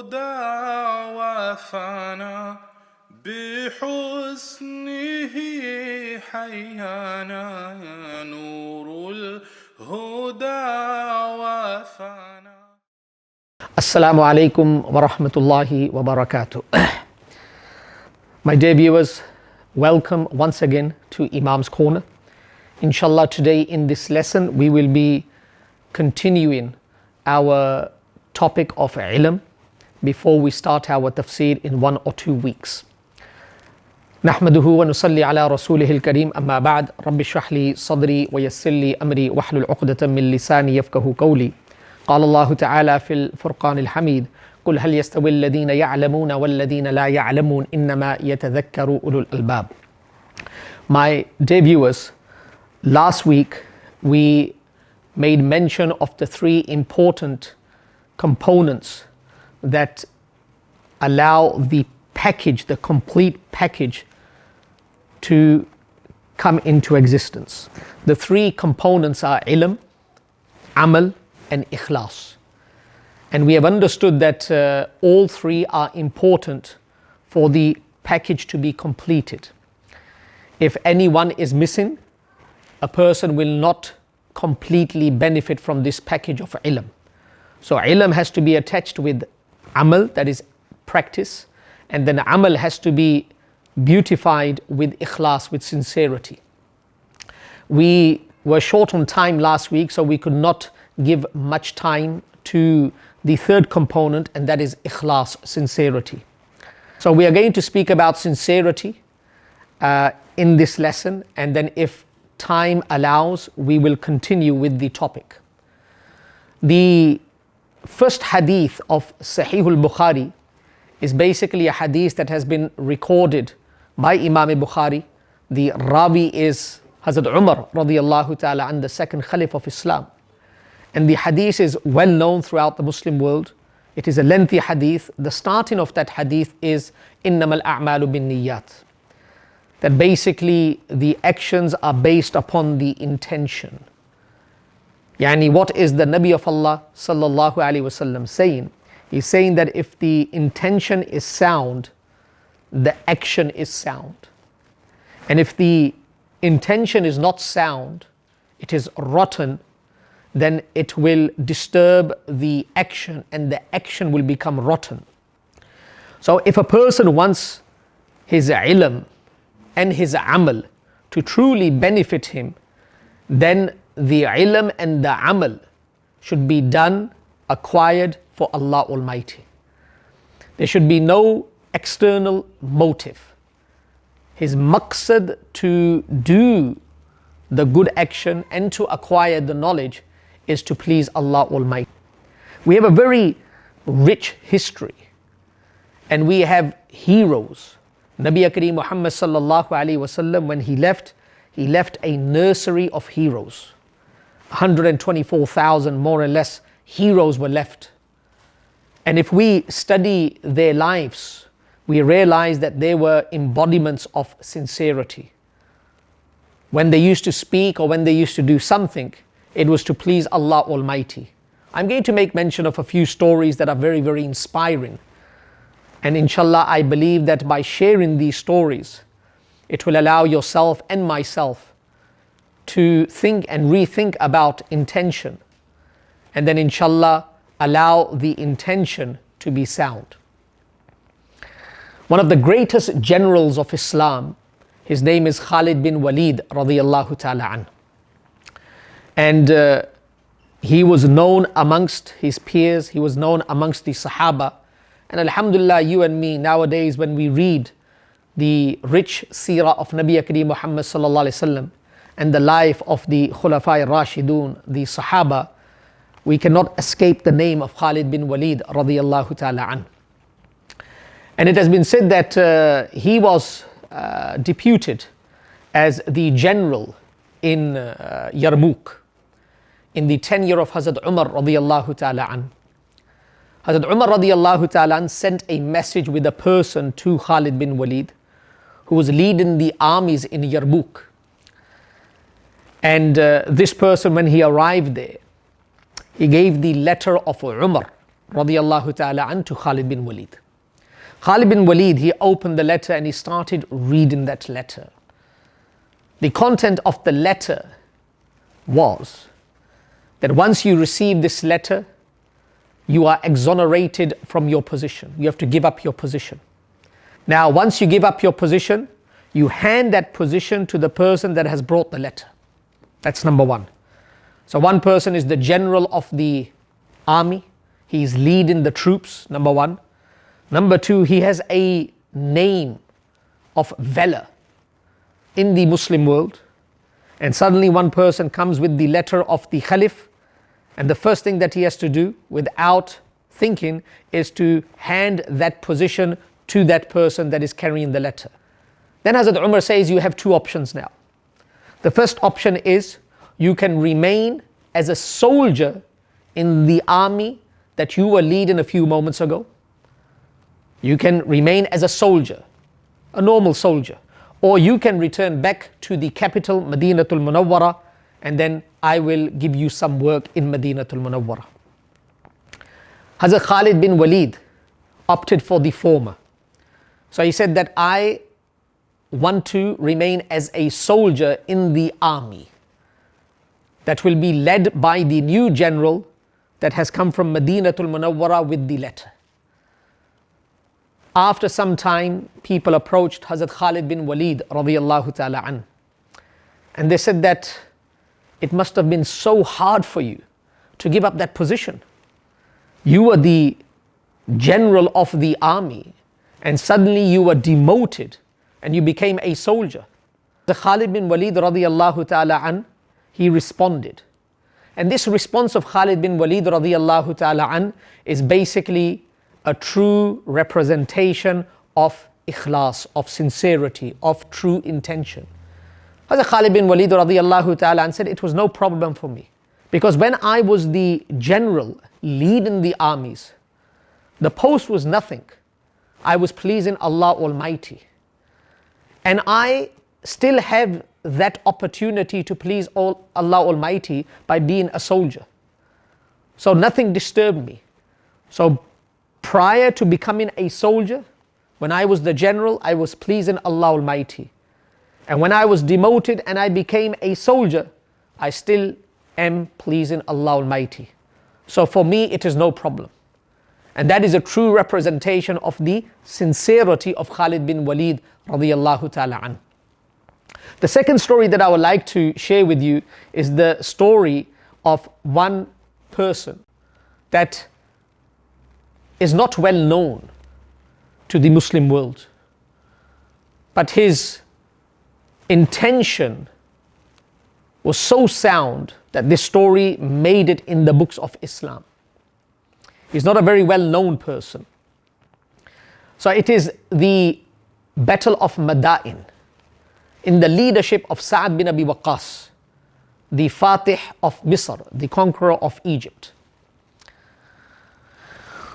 الهدى وفانا بحسنه حيانا نور الهدى وفانا. Assalamu alaikum wa rahmatullahi wa barakatuh. My dear viewers, welcome once again to Imam's Corner. Inshallah, today in this lesson we will be continuing our topic of ilm before we start our tafseer in 1 or 2 weeks. نحمده ونصلي على رسوله الكريم أما بعد رب اشرح لي صدري ويسر لي أمري واحلل عقدة من لساني يفقهوا قولي. قال الله تعالى في الفرقان الحميد قل هل يستوي الذين يعلمون والذين لا يعلمون إنما يتذكر أولو الألباب. My dear viewers, last week we made mention of the 3 important components that allow the package, the complete package, to come into existence. The 3 components are ilm, amal, and ikhlas. And we have understood that all 3 are important for the package to be completed. If any one is missing, a person will not completely benefit from this package of ilm. So ilm has to be attached with amal, that is practice, and then amal has to be beautified with ikhlas, with sincerity. We were short on time last week, so we could not give much time to the 3rd component, and that is ikhlas, sincerity. So we are going to speak about sincerity in this lesson, and then if time allows, we will continue with the topic. The first hadith of Sahih al-Bukhari is basically a hadith that has been recorded by Imam Bukhari. The Rawi is Hazrat Umar radiyallahu ta'ala and the 2nd Khalif of Islam. And the hadith is well known throughout the Muslim world. It is a lengthy hadith. The starting of that hadith is إِنَّمَا الْأَعْمَالُ بِالنِّيَّاتِ. That basically the actions are based upon the intention. Yani, what is the Nabi of Allah sallallahu alaihi wasallam saying? He's saying that if the intention is sound, the action is sound. And if the intention is not sound, it is rotten, then it will disturb the action and the action will become rotten. So if a person wants his ilm and his amal to truly benefit him, then the ilm and the amal should be done, acquired for Allah Almighty. There should be no external motive. His maqsad to do the good action and to acquire the knowledge is to please Allah Almighty. We have a very rich history and we have heroes. Nabi Kareem Muhammad sallallahu alaihi wasallam, when he left a nursery of heroes. 124,000 more or less heroes were left. And if we study their lives, we realize that they were embodiments of sincerity. When they used to speak or when they used to do something, it was to please Allah Almighty. I'm going to make mention of a few stories that are very, very inspiring. And inshallah, I believe that by sharing these stories, it will allow yourself and myself to think and rethink about intention. And then inshallah, allow the intention to be sound. One of the greatest generals of Islam, his name is Khalid bin Walid radiyallahu ta'ala an. And he was known amongst his peers, he was known amongst the Sahaba. And alhamdulillah, you and me nowadays, when we read the rich seerah of Nabi Kareem Muhammad sallallahu alaihi wasallam and the life of the Khulafai Rashidun, the Sahaba, we cannot escape the name of Khalid bin Walid radiyallahu ta'ala an. And it has been said that he was deputed as the general in Yarmouk in the tenure of Hazrat Umar radiyallahu ta'ala an. Hazrat Umar radiyallahu ta'ala an sent a message with a person to Khalid bin Walid who was leading the armies in Yarmouk. And this person, when he arrived there, he gave the letter of Umar radiallahu ta'ala an to Khalid bin Walid. Khalid bin Walid, he opened the letter and he started reading that letter. The content of the letter was that once you receive this letter, you are exonerated from your position. You have to give up your position. Now, once you give up your position, you hand that position to the person that has brought the letter. That's number one. So one person is the general of the army. He is leading the troops, number one. Number two, he has a name of valor in the Muslim world. And suddenly one person comes with the letter of the Khalif, and the first thing that he has to do without thinking is to hand that position to that person that is carrying the letter. Then Hazrat Umar says you have two options now. The first option is you can remain as a soldier in the army that you were leading a few moments ago. You can remain as a soldier, a normal soldier. Or you can return back to the capital, Madinatul Munawwara, and then I will give you some work in Madinatul Munawwara. Hazrat Khalid bin Walid opted for the former. So he said that I want to remain as a soldier in the army that will be led by the new general that has come from Madinatul Munawwara with the letter. After some time, people approached Hazrat Khalid bin Walid radiyallahu ta'ala an, and they said that it must have been so hard for you to give up that position. You were the general of the army and suddenly you were demoted and you became a soldier. The Khalid bin Walid radiyallahu ta'ala an, he responded. And this response of Khalid bin Walid radiyallahu ta'ala an is basically a true representation of Ikhlas, of sincerity, of true intention. Hazrat Khalid bin Walid radiyallahu ta'ala an said, it was no problem for me. Because when I was the general leading the armies, the post was nothing. I was pleasing Allah Almighty. And I still have that opportunity to please Allah Almighty by being a soldier. So nothing disturbed me. So prior to becoming a soldier, when I was the general, I was pleasing Allah Almighty. And when I was demoted and I became a soldier, I still am pleasing Allah Almighty. So for me, it is no problem. And that is a true representation of the sincerity of Khalid bin Walid radiyallahu ta'ala an. The second story that I would like to share with you is the story of one person that is not well known to the Muslim world. But his intention was so sound that this story made it in the books of Islam. He's not a very well known person. So it is the Battle of Madain in the leadership of Sa'ad bin Abi Waqqas, the Fatih of Misr, the conqueror of Egypt.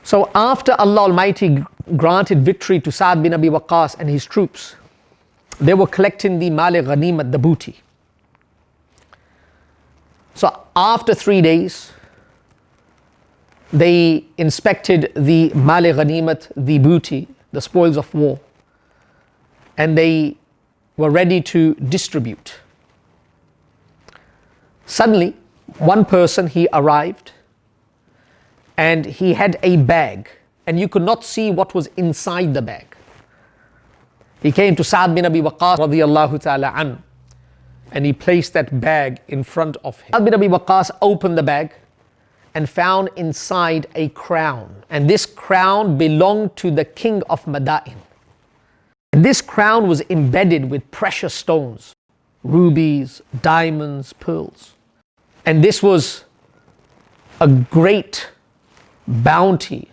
So after Allah Almighty granted victory to Sa'ad bin Abi Waqqas and his troops, they were collecting the Mal Ghanimat, the booty. So after 3 days, they inspected the Mal Ghanimat, the booty, the spoils of war, and they were ready to distribute. Suddenly, one person, he arrived and he had a bag and you could not see what was inside the bag. He came to Sa'ad bin Abi Waqqas radiyallahu ta'ala an, and he placed that bag in front of him. Sa'ad bin Abi Waqqas opened the bag and found inside a crown. And this crown belonged to the king of Madain. And this crown was embedded with precious stones, rubies, diamonds, pearls. And this was a great bounty,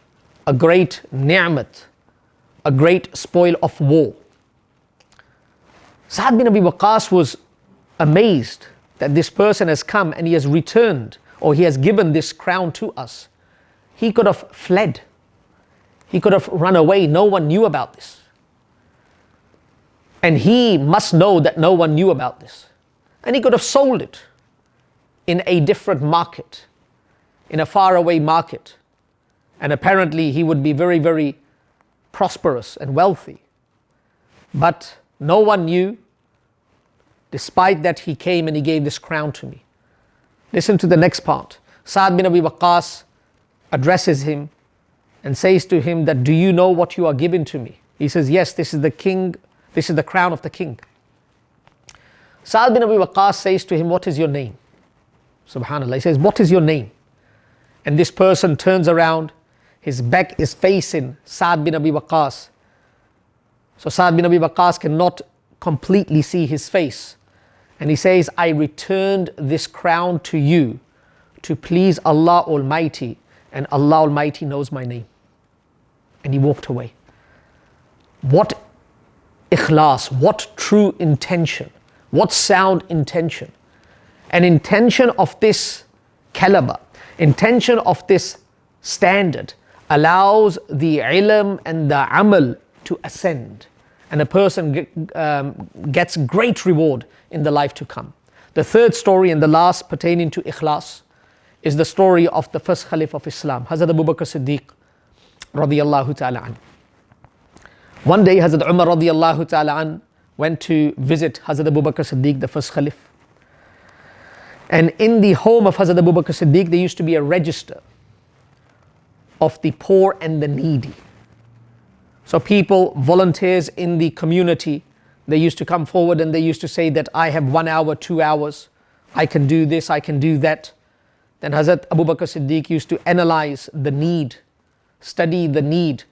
a great ni'mat, a great spoil of war. Sa'ad bin Abi Waqqas was amazed that this person has come and he has returned, or he has given this crown to us. He could have fled. He could have run away. No one knew about this. And he must know that no one knew about this. And he could have sold it in a different market, in a faraway market. And apparently he would be very, very prosperous and wealthy. But no one knew. Despite that, he came and he gave this crown to me. Listen to the next part. Sa'd bin Abi Waqqas addresses him and says to him that, do you know what you are giving to me? He says, yes, this is the king, this is the crown of the king. Sa'd bin Abi Waqqas says to him, what is your name? Subhanallah, he says, what is your name? And this person turns around, his back is facing Sa'd bin Abi Waqqas. So Sa'd bin Abi Waqqas cannot completely see his face. And he says, I returned this crown to you to please Allah Almighty, and Allah Almighty knows my name. And he walked away. What ikhlas, what true intention, what sound intention. An intention of this caliber, intention of this standard allows the ilm and the amal to ascend, and a person gets great reward in the life to come. The third story and the last pertaining to ikhlas is the story of the first Khalif of Islam, Hazrat Abu Bakr Siddiq radiyallahu ta'ala an. One day Hazrat Umar radiyallahu ta'ala an went to visit Hazrat Abu Bakr Siddiq, the first Khalif. And in the home of Hazrat Abu Bakr Siddiq, there used to be a register of the poor and the needy. So people, volunteers in the community, they used to come forward and they used to say that I have 1 hour, 2 hours, I can do this, I can do that. Then Hazrat Abu Bakr Siddiq used to analyze the need, study the need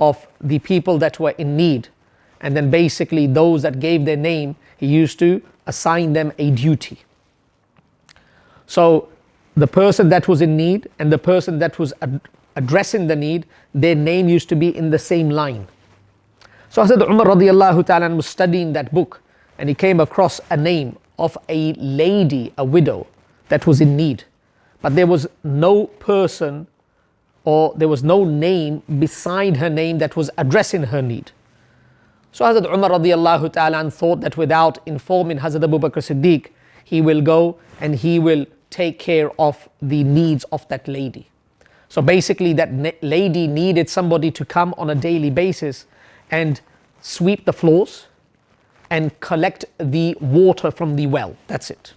of the people that were in need. And then basically those that gave their name, he used to assign them a duty. So the person that was in need and the person that was addressing the need, their name used to be in the same line. So Hazrat Umar radiyallahu ta'ala was studying that book, and he came across a name of a lady, a widow, that was in need. But there was no person or there was no name beside her name that was addressing her need. So Hazrat Umar radiyallahu ta'ala thought that without informing Hazrat Abu Bakr Siddiq, he will go and he will take care of the needs of that lady. So basically that lady needed somebody to come on a daily basis and sweep the floors and collect the water from the well. That's it.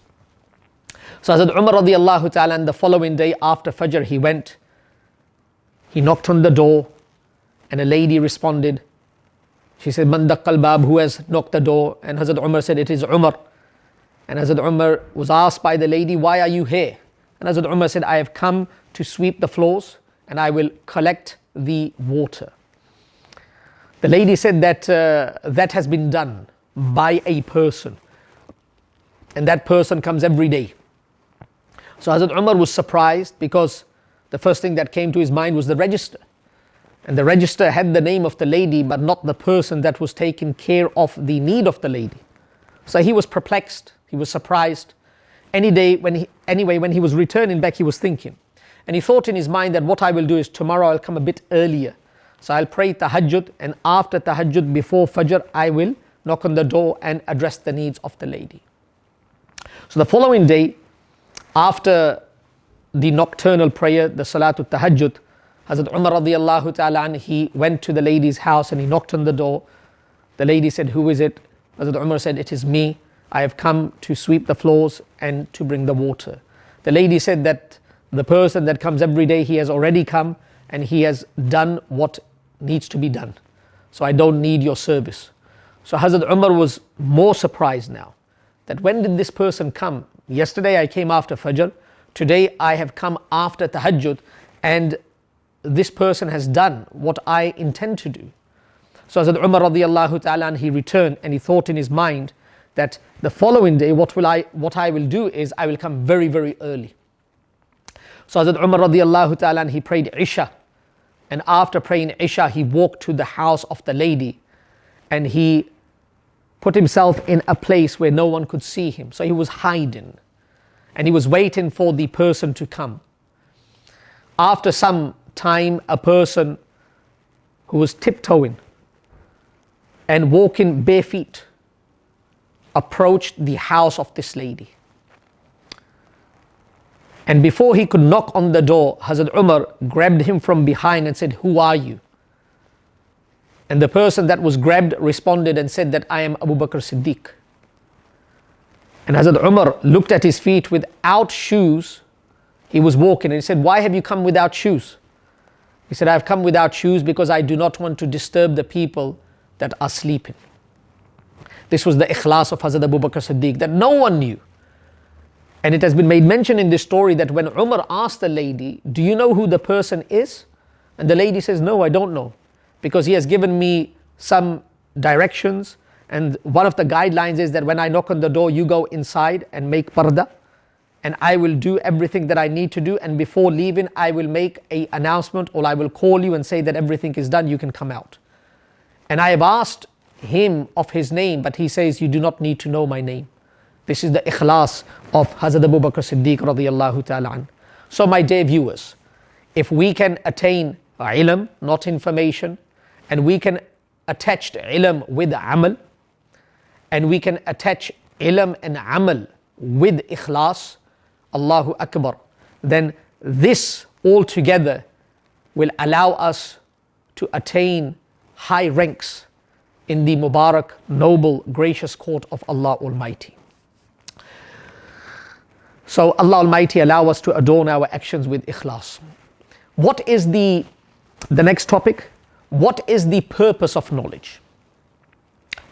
So Hazrat Umar radiyallahu ta'ala, and the following day after Fajr he went, he knocked on the door, and a lady responded. She said, Man daqqal bab, who has knocked the door? And Hazrat Umar said, it is Umar. And Hazrat Umar was asked by the lady, why are you here? And Hazrat Umar said, I have come to sweep the floors and I will collect the water. The lady said that that has been done by a person, and that person comes every day. So Hazrat Umar was surprised, because the first thing that came to his mind was the register. And the register had the name of the lady, but not the person that was taking care of the need of the lady. So he was perplexed, he was surprised. Anyway, when he was returning back, he was thinking. And he thought in his mind that what I will do is tomorrow I'll come a bit earlier. So I'll pray tahajjud, and after tahajjud, before Fajr, I will knock on the door and address the needs of the lady. So the following day, after the nocturnal prayer, the Salatul Tahajjud, Hazrat Umar radiyallahu ta'ala, he went to the lady's house and he knocked on the door. The lady said, who is it? Hazrat Umar said, it is me. I have come to sweep the floors and to bring the water. The lady said that the person that comes every day, he has already come and he has done what needs to be done. So I don't need your service. So Hazrat Umar was more surprised now, that when did this person come? Yesterday I came after Fajr. Today I have come after Tahajjud, and this person has done what I intend to do. So Hazrat Umar radiyallahu ta'ala, he returned and he thought in his mind that the following day what I will do is I will come very, very early. So Hazrat Umar radiyallahu ta'ala, he prayed Isha, and after praying Isha he walked to the house of the lady and he put himself in a place where no one could see him. So he was hiding and he was waiting for the person to come. After some time, a person who was tiptoeing and walking bare feet approached the house of this lady. And before he could knock on the door, Hazrat Umar grabbed him from behind and said, "Who are you?" And the person that was grabbed responded and said that, "I am Abu Bakr Siddiq." And Hazrat Umar looked at his feet without shoes. He was walking and he said, "Why have you come without shoes?" He said, "I've come without shoes because I do not want to disturb the people that are sleeping." This was the ikhlas of Hazrat Abu Bakr Siddiq that no one knew. And it has been made mention in this story that when Umar asked the lady, "Do you know who the person is?" And the lady says, "No, I don't know, because he has given me some directions, and one of the guidelines is that when I knock on the door, you go inside and make parda, and I will do everything that I need to do, and before leaving I will make an announcement, or I will call you and say that everything is done, you can come out." And I have asked him of his name, but he says, "You do not need to know my name." This is the ikhlas of Hazrat Abu Bakr Siddiq radiyallahu ta'ala an. So my dear viewers, if we can attain ilm, not information, and we can attach ilm with amal, and we can attach ilm and amal with ikhlas, Allahu Akbar, then this altogether will allow us to attain high ranks in the Mubarak, noble, gracious court of Allah Almighty. So Allah Almighty allow us to adorn our actions with ikhlas. What is the next topic? What is the purpose of knowledge?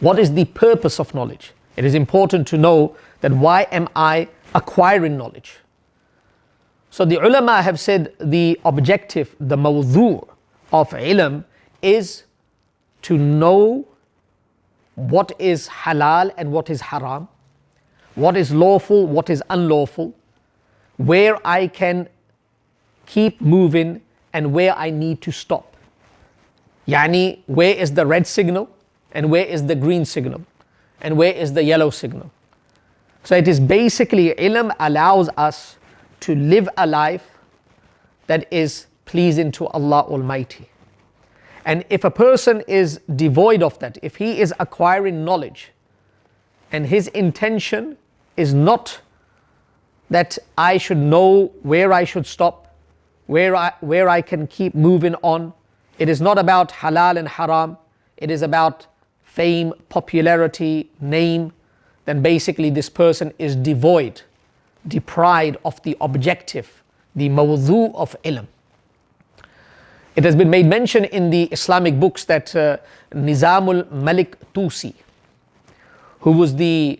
What is the purpose of knowledge? It is important to know that why am I acquiring knowledge? So the ulama have said the objective, the mawdhu of ilm is to know what is halal and what is haram, what is lawful, what is unlawful, where I can keep moving and where I need to stop. Yani, where is the red signal and where is the green signal and where is the yellow signal. So it is basically, ilm allows us to live a life that is pleasing to Allah Almighty. And if a person is devoid of that, if he is acquiring knowledge and his intention is not that I should know where I should stop, where I can keep moving on, it is not about halal and haram, it is about fame, popularity, name, then basically this person is devoid, deprived of the objective, the mawdhu of ilm. It has been made mention in the Islamic books that Nizamul Malik Tusi, who was the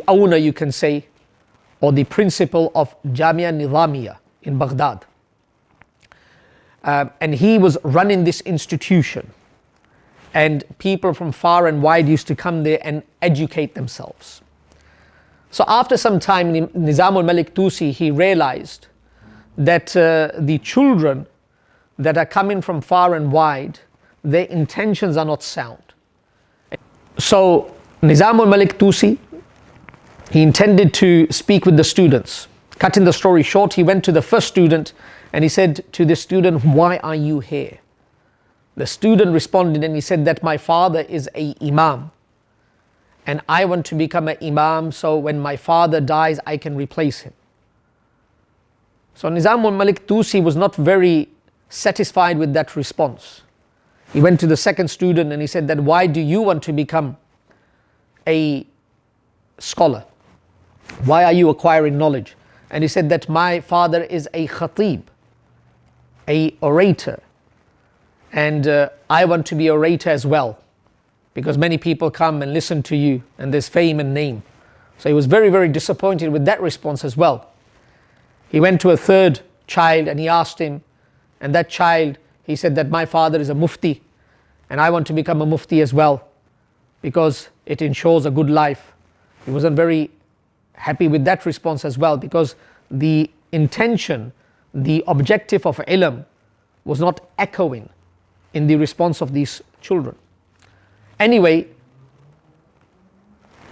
owner, you can say, or the principal of Jamia Nizamiya in Baghdad, and he was running this institution, and people from far and wide used to come there and educate themselves. So after some time, Nizamul Malik Tusi, he realized that the children that are coming from far and wide, their intentions are not sound. So Nizamul Malik Tusi, he intended to speak with the students. Cutting the story short, he went to the first student and he said to the student, "Why are you here?" The student responded and he said that my father is a imam and I want to become an imam, so when my father dies I can replace him. So Nizamul Malik Tusi was not very satisfied with that response. He went to the second student and he said that, "Why do you want to become a scholar? Why are you acquiring knowledge?" And he said that my father is a khatib, a orator, and I want to be orator as well, because many people come and listen to you and there's fame and name. So he was very, very disappointed with that response as well. He went to a third child and he asked him, and that child, he said that my father is a mufti and I want to become a mufti as well because it ensures a good life. He wasn't very happy with that response as well, because the intention, the objective of ilm was not echoing in the response of these children. Anyway,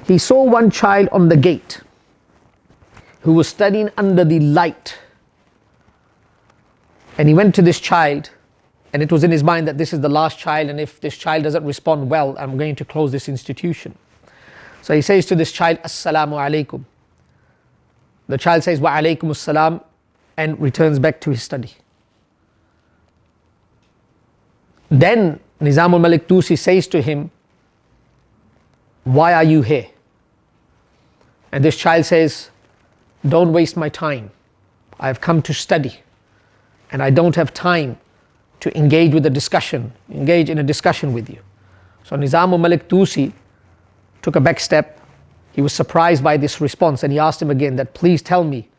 he saw one child on the gate who was studying under the light, and he went to this child, and it was in his mind that this is the last child, and if this child doesn't respond well, I'm going to close this institution. So he says to this child, "Assalamu alaikum." The child says, wa alaykum assalam, and returns back to his study. Then Nizamul Malik Tusi says to him, why are you here? And this child says, don't waste my time. I have come to study and I don't have time to engage in a discussion with you. So Nizamul Malik Tusi took a back step. He was surprised by this response and he asked him again that, please tell me,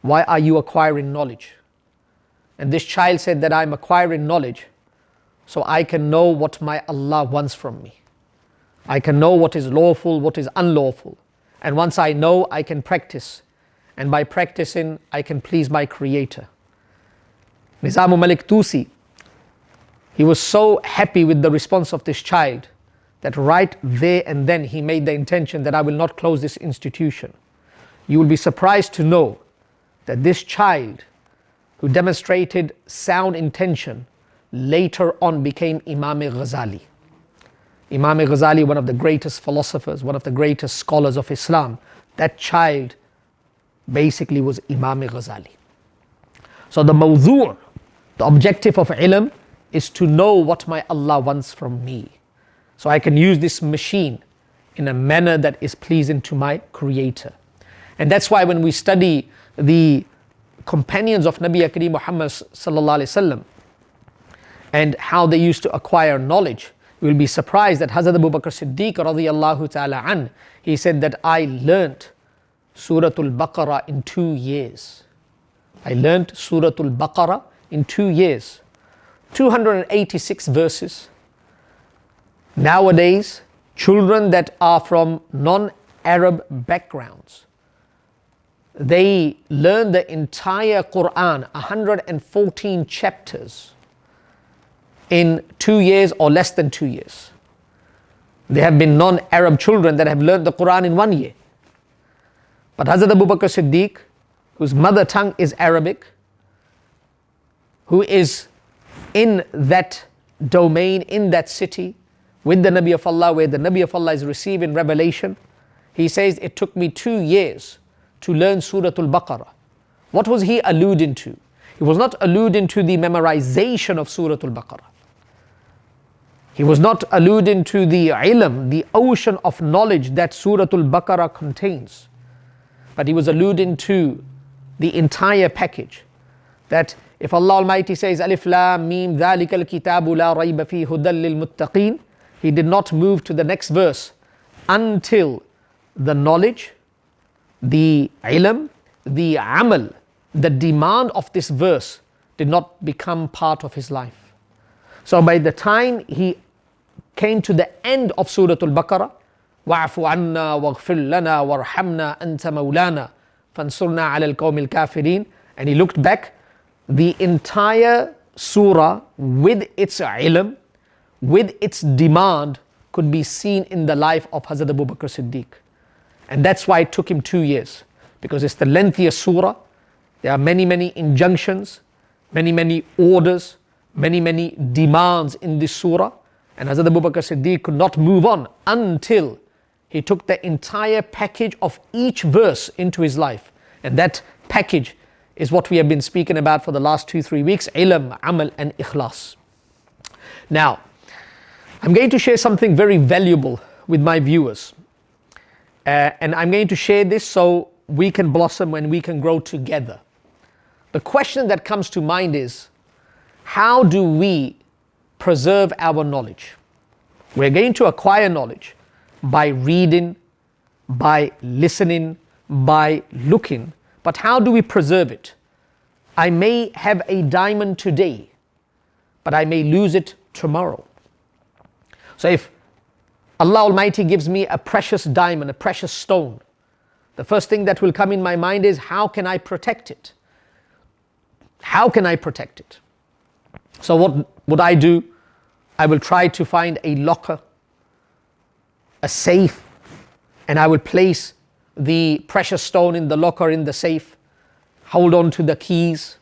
why are you acquiring knowledge? And this child said that I'm acquiring knowledge so I can know what my Allah wants from me. I can know what is lawful, what is unlawful. And once I know, I can practice. And by practicing, I can please my Creator. Nizamul Malik Tusi, he was so happy with the response of this child that right there and then he made the intention that I will not close this institution. You will be surprised to know that this child who demonstrated sound intention later on became Imam Ghazali. Imam Ghazali, one of the greatest philosophers, one of the greatest scholars of Islam. That child basically was Imam Ghazali. So the mawdu', the objective of ilm is to know what my Allah wants from me. So I can use this machine in a manner that is pleasing to my Creator. And that's why when we study the companions of Nabi Kareem Muhammad sallallahu alaihi wasallam and how they used to acquire knowledge, you will be surprised that Hazrat Abu Bakr Siddiq radiyallahu ta'ala an, he said that I learnt Suratul Baqarah in 2 years. I learnt Suratul Baqarah in 2 years. 286 verses. Nowadays, children that are from non-Arab backgrounds, they learn the entire Quran, 114 chapters, in 2 years or less than 2 years. There have been non-Arab children that have learned the Quran in 1 year. But Hazrat Abu Bakr Siddiq, whose mother tongue is Arabic, who is in that domain, in that city, with the Nabi of Allah, where the Nabi of Allah is receiving revelation, he says, it took me 2 years to learn Suratul Baqarah. What was he alluding to? He was not alluding to the memorization of Suratul Baqarah. He was not alluding to the ilm, the ocean of knowledge that Suratul Baqarah contains. But he was alluding to the entire package. That if Allah Almighty says, Alif Lam Mim Dhalikal Kitabu La Rayba Fi Hudal Lil Muttaqeen, he did not move to the next verse until the knowledge, the ilm, the amal, the demand of this verse did not become part of his life. So by the time he came to the end of Suratul Baqarah, وَاعْفُ عَنَّا وَاغْفِرْ لَنَا وَارْحَمْنَا أَنْتَ مَوْلَانَا فَانْصُرْنَا عَلَى الْقَوْمِ الْكَافِرِينَ, and he looked back, the entire surah with its ilm, with its demand, could be seen in the life of Hazrat Abu Bakr Siddiq. And that's why it took him 2 years, because it's the lengthiest surah. There are many injunctions, many orders, many demands in this surah. And Hazrat Abu Bakr Siddiq could not move on until he took the entire package of each verse into his life. And that package is what we have been speaking about for the last 2-3 weeks, ilm, amal and ikhlas. Now, I'm going to share something very valuable with my viewers. And I'm going to share this so we can blossom and we can grow together. The question that comes to mind is, how do we preserve our knowledge? We're going to acquire knowledge by reading, by listening, by looking. But how do we preserve it? I may have a diamond today, but I may lose it tomorrow. So if Allah Almighty gives me a precious diamond, a precious stone, the first thing that will come in my mind is, how can I protect it? How can I protect it? So what would I do? I will try to find a locker, a safe, and I will place the precious stone in the locker, in the safe, hold on to the keys.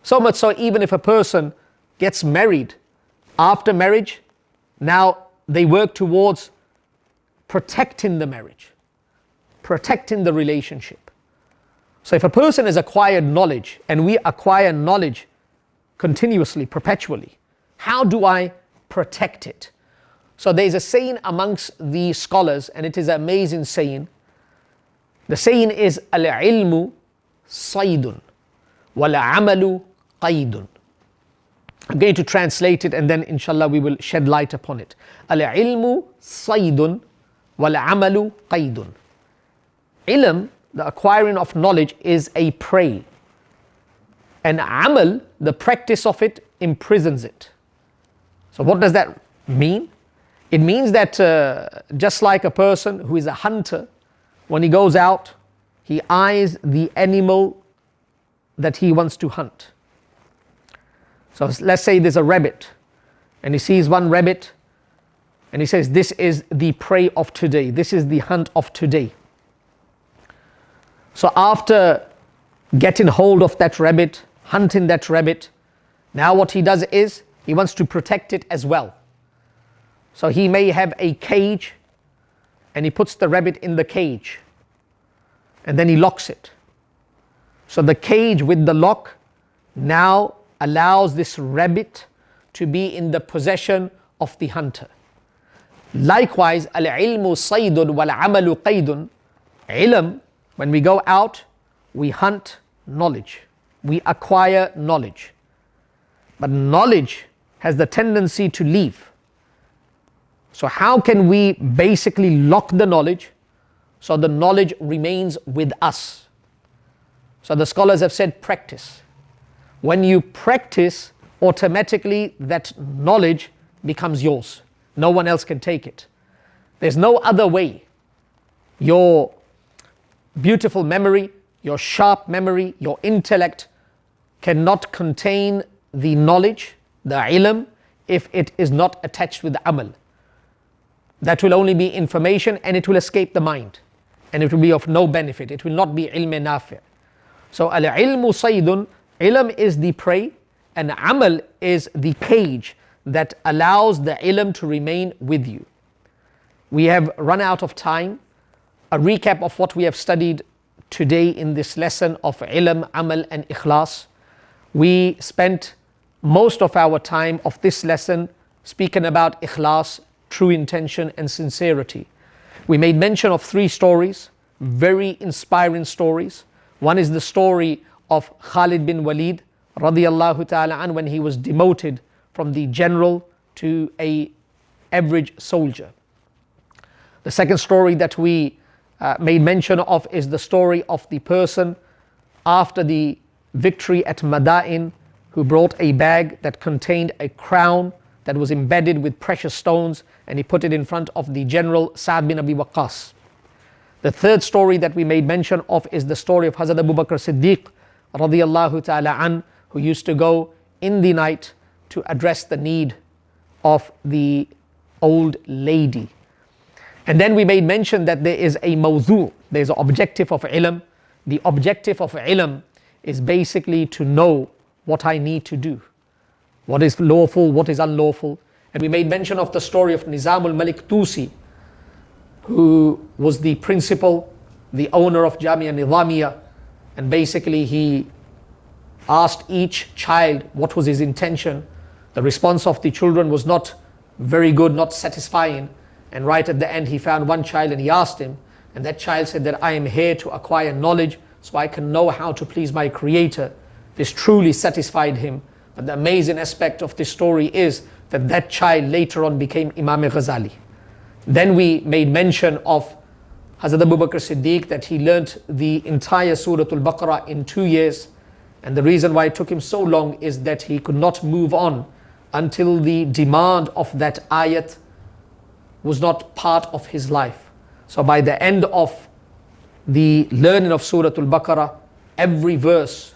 So much so, even if a person gets married, after marriage, now they work towards protecting the marriage, protecting the relationship. So if a person has acquired knowledge, and we acquire knowledge continuously, perpetually, how do I protect it? So there's a saying amongst the scholars, and it is an amazing saying. The saying is, al-ilmu saydun wal-amalu qaydun. I'm going to translate it, and then inshallah we will shed light upon it. Al-ilmu saydun wal-amalu qaydun. Ilm, the acquiring of knowledge, is a prey. And amal, the practice of it, imprisons it. So what does that mean? It means that just like a person who is a hunter, when he goes out, he eyes the animal that he wants to hunt. So let's say there's a rabbit, and he sees one rabbit, and he says, this is the prey of today, this is the hunt of today. So after getting hold of that rabbit, hunting that rabbit, now what he does is, he wants to protect it as well. So he may have a cage, and he puts the rabbit in the cage, and then he locks it. So the cage with the lock now allows this rabbit to be in the possession of the hunter. Likewise, al-ilmu saydun wal-amalu qaydun. Ilm, when we go out, we hunt knowledge, we acquire knowledge. But knowledge has the tendency to leave. So how can we basically lock the knowledge so the knowledge remains with us? So the scholars have said practice. When you practice, automatically that knowledge becomes yours. No one else can take it. There's no other way. Your beautiful memory, your sharp memory, your intellect cannot contain the knowledge, the ilm, if it is not attached with the amal. That will only be information, and it will escape the mind, and it will be of no benefit. It will not be ilm nafi'. So al-ilmu saydun, ilm is the prey, and amal is the cage that allows the ilm to remain with you. We have run out of time. A recap of what we have studied today in this lesson of ilm, amal and ikhlas. We spent most of our time of this lesson speaking about ikhlas, true intention and sincerity. We made mention of 3 stories, very inspiring stories. One is the story of Khalid bin Walid radiyallahu ta'ala an, when he was demoted from the general to a average soldier. The second story that we made mention of is the story of the person after the victory at Madain, who brought a bag that contained a crown that was embedded with precious stones, and he put it in front of the general Sa'd bin Abi Waqqas. The third story that we made mention of is the story of Hazrat Abu Bakr Siddiq radiyallahu ta'ala an, who used to go in the night to address the need of the old lady. And then we made mention that there is a mawzu', there is an objective of ilm. The objective of ilm is basically to know what I need to do, what is lawful, what is unlawful. And we made mention of the story of Nizamul Malik Tusi, who was the principal, the owner of Jamia Nizamiya, and basically he asked each child what was his intention. The response of the children was not very good, not satisfying, and right at the end he found one child and he asked him, and that child said that I am here to acquire knowledge so I can know how to please my Creator. This truly satisfied him. But the amazing aspect of this story is that that child later on became Imam Ghazali. Then we made mention of Hazrat Abu Bakr Siddiq, that he learnt the entire Surah Al-Baqarah in 2 years, and the reason why it took him so long is that he could not move on until the demand of that ayat was not part of his life. So by the end of the learning of Surah Al-Baqarah, every verse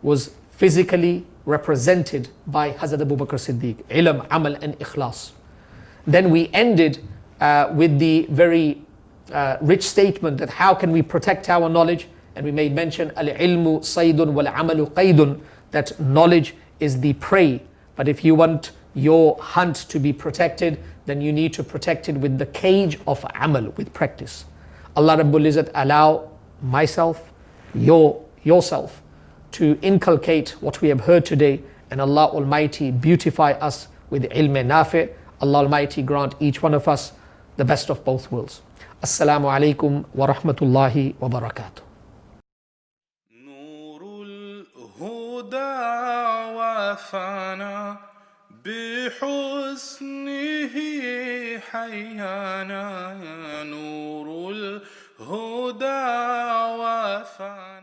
was physically represented by Hazrat Abu Bakr Siddiq, ilm, amal and ikhlas. Then we ended with the very rich statement that how can we protect our knowledge, and we made mention al-ilmu saydun wal-amalu qaydun, that knowledge is the prey, but if you want your hunt to be protected, then you need to protect it with the cage of amal, with practice. Allah Rabbul Izzat allow myself yourself to inculcate what we have heard today, and Allah Almighty beautify us with ilm nafi'. Allah Almighty grant each one of us the best of both worlds. Assalamu alaikum wa rahmatullahi wa barakatuh. وفانا بحسنه حيانا نور الهدى وفانا